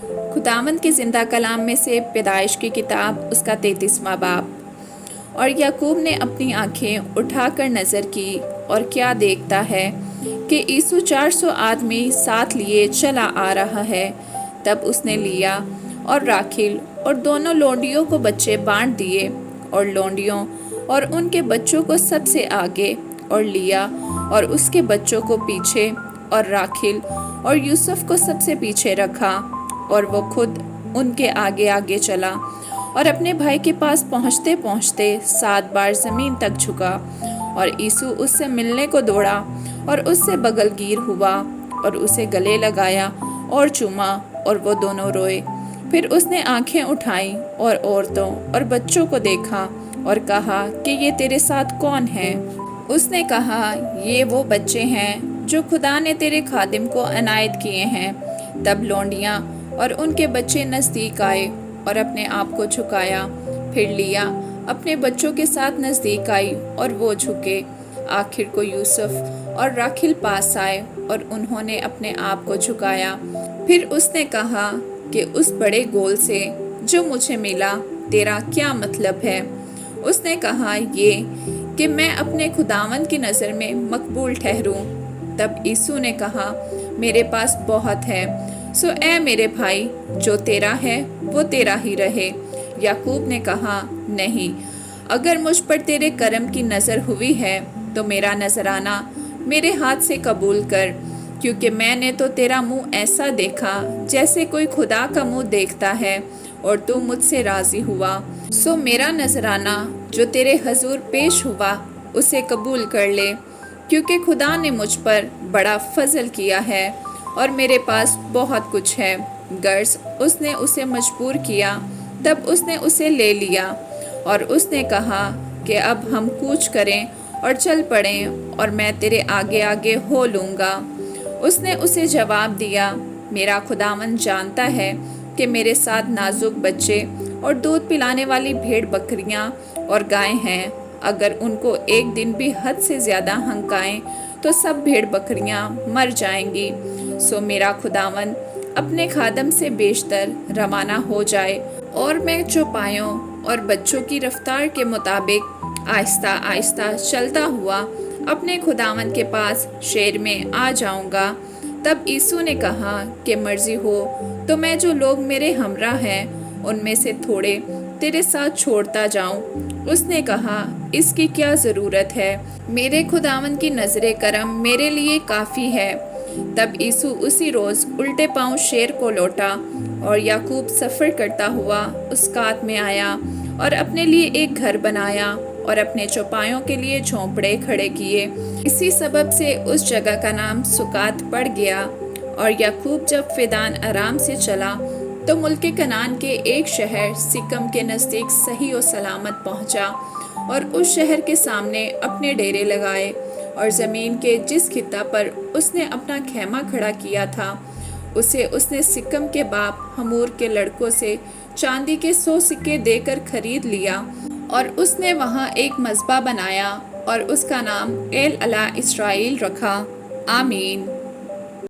خداوند کے زندہ کلام میں سے پیدائش کی کتاب اس کا 33واں باب۔ اور یعقوب نے اپنی آنکھیں اٹھا کر نظر کی اور کیا دیکھتا ہے کہ عیسو 400 آدمی ساتھ لیے چلا آ رہا ہے۔ تب اس نے لیا اور راکھیل اور دونوں لونڈیوں کو بچے بانٹ دیے، اور لونڈیوں اور ان کے بچوں کو سب سے آگے، اور لیا اور اس کے بچوں کو پیچھے، اور راکھیل اور یوسف کو سب سے پیچھے رکھا، اور وہ خود ان کے آگے آگے چلا، اور اپنے بھائی کے پاس پہنچتے پہنچتے 7 بار زمین تک جھکا، اور عیسو اس سے ملنے کو دوڑا اور اس سے بغل گیر ہوا اور اسے گلے لگایا اور چوما، اور وہ دونوں روئے۔ پھر اس نے آنکھیں اٹھائیں اور عورتوں اور بچوں کو دیکھا اور کہا کہ یہ تیرے ساتھ کون ہیں؟ اس نے کہا یہ وہ بچے ہیں جو خدا نے تیرے خادم کو عنایت کیے ہیں۔ تب لونڈیاں اور ان کے بچے نزدیک آئے اور اپنے آپ کو جھکایا، پھر لیا اپنے بچوں کے ساتھ نزدیک آئی اور وہ جھکے۔ آخر کو یوسف اور راکھیل پاس آئے اور انہوں نے اپنے آپ کو جھکایا۔ پھر اس نے کہا کہ اس بڑے گول سے جو مجھے ملا تیرا کیا مطلب ہے؟ اس نے کہا یہ کہ میں اپنے خداوند کی نظر میں مقبول ٹھہروں۔ تب عیسو نے کہا میرے پاس بہت ہے، سو اے میرے بھائی جو تیرا ہے وہ تیرا ہی رہے۔ یعقوب نے کہا نہیں، اگر مجھ پر تیرے کرم کی نظر ہوئی ہے تو میرا نذرانہ میرے ہاتھ سے قبول کر، کیونکہ میں نے تو تیرا منہ ایسا دیکھا جیسے کوئی خدا کا منہ دیکھتا ہے، اور تو مجھ سے راضی ہوا، سو میرا نذرانہ جو تیرے حضور پیش ہوا اسے قبول کر لے، کیونکہ خدا نے مجھ پر بڑا فضل کیا ہے اور میرے پاس بہت کچھ ہے۔ غرض اس نے اسے مجبور کیا، تب اس نے اسے لے لیا، اور اس نے کہا کہ اب ہم کوچ کریں اور چل پڑیں، اور میں تیرے آگے آگے ہو لوں گا۔ اس نے اسے جواب دیا میرا خداوند جانتا ہے کہ میرے ساتھ نازک بچے اور دودھ پلانے والی بھیڑ بکریاں اور گائیں ہیں، اگر ان کو ایک دن بھی حد سے زیادہ ہنکائیں تو سب بھیڑ بکریاں مر جائیں گی، سو میرا خداوند اپنے خادم سے بیشتر روانہ ہو جائے، اور میں چوپایوں اور بچوں کی رفتار کے مطابق آہستہ آہستہ چلتا ہوا اپنے خداوند کے پاس شیر میں آ جاؤں گا۔ تب عیسو نے کہا کہ مرضی ہو تو میں جو لوگ میرے ہمراہ ہیں ان میں سے تھوڑے تیرے ساتھ چھوڑتا جاؤں۔ اس نے کہا اس کی کیا ضرورت ہے، میرے خداوند کی نظر کرم میرے لیے کافی ہے۔ تب عیسو اسی روز الٹے پاؤں شیر کو لوٹا، اور یعقوب سفر کرتا ہوا اس کات میں آیا اور اپنے لیے ایک گھر بنایا اور اپنے چوپایوں کے لیے جھونپڑے کھڑے کیے۔ اسی سبب سے اس جگہ کا نام سکات پڑ گیا۔ اور یعقوب جب فدان ارام سے چلا تو ملک کنعان کے ایک شہر سکم کے نزدیک صحیح و سلامت پہنچا، اور اس شہر کے سامنے اپنے ڈیرے لگائے، اور زمین کے جس خطہ پر اس نے اپنا خیمہ کھڑا کیا تھا اسے اس نے سکم کے باپ حمور کے لڑکوں سے چاندی کے 100 سکے دے کر خرید لیا، اور اس نے وہاں ایک مذبح بنایا اور اس کا نام ایل الہ اسرائیل رکھا۔ آمین۔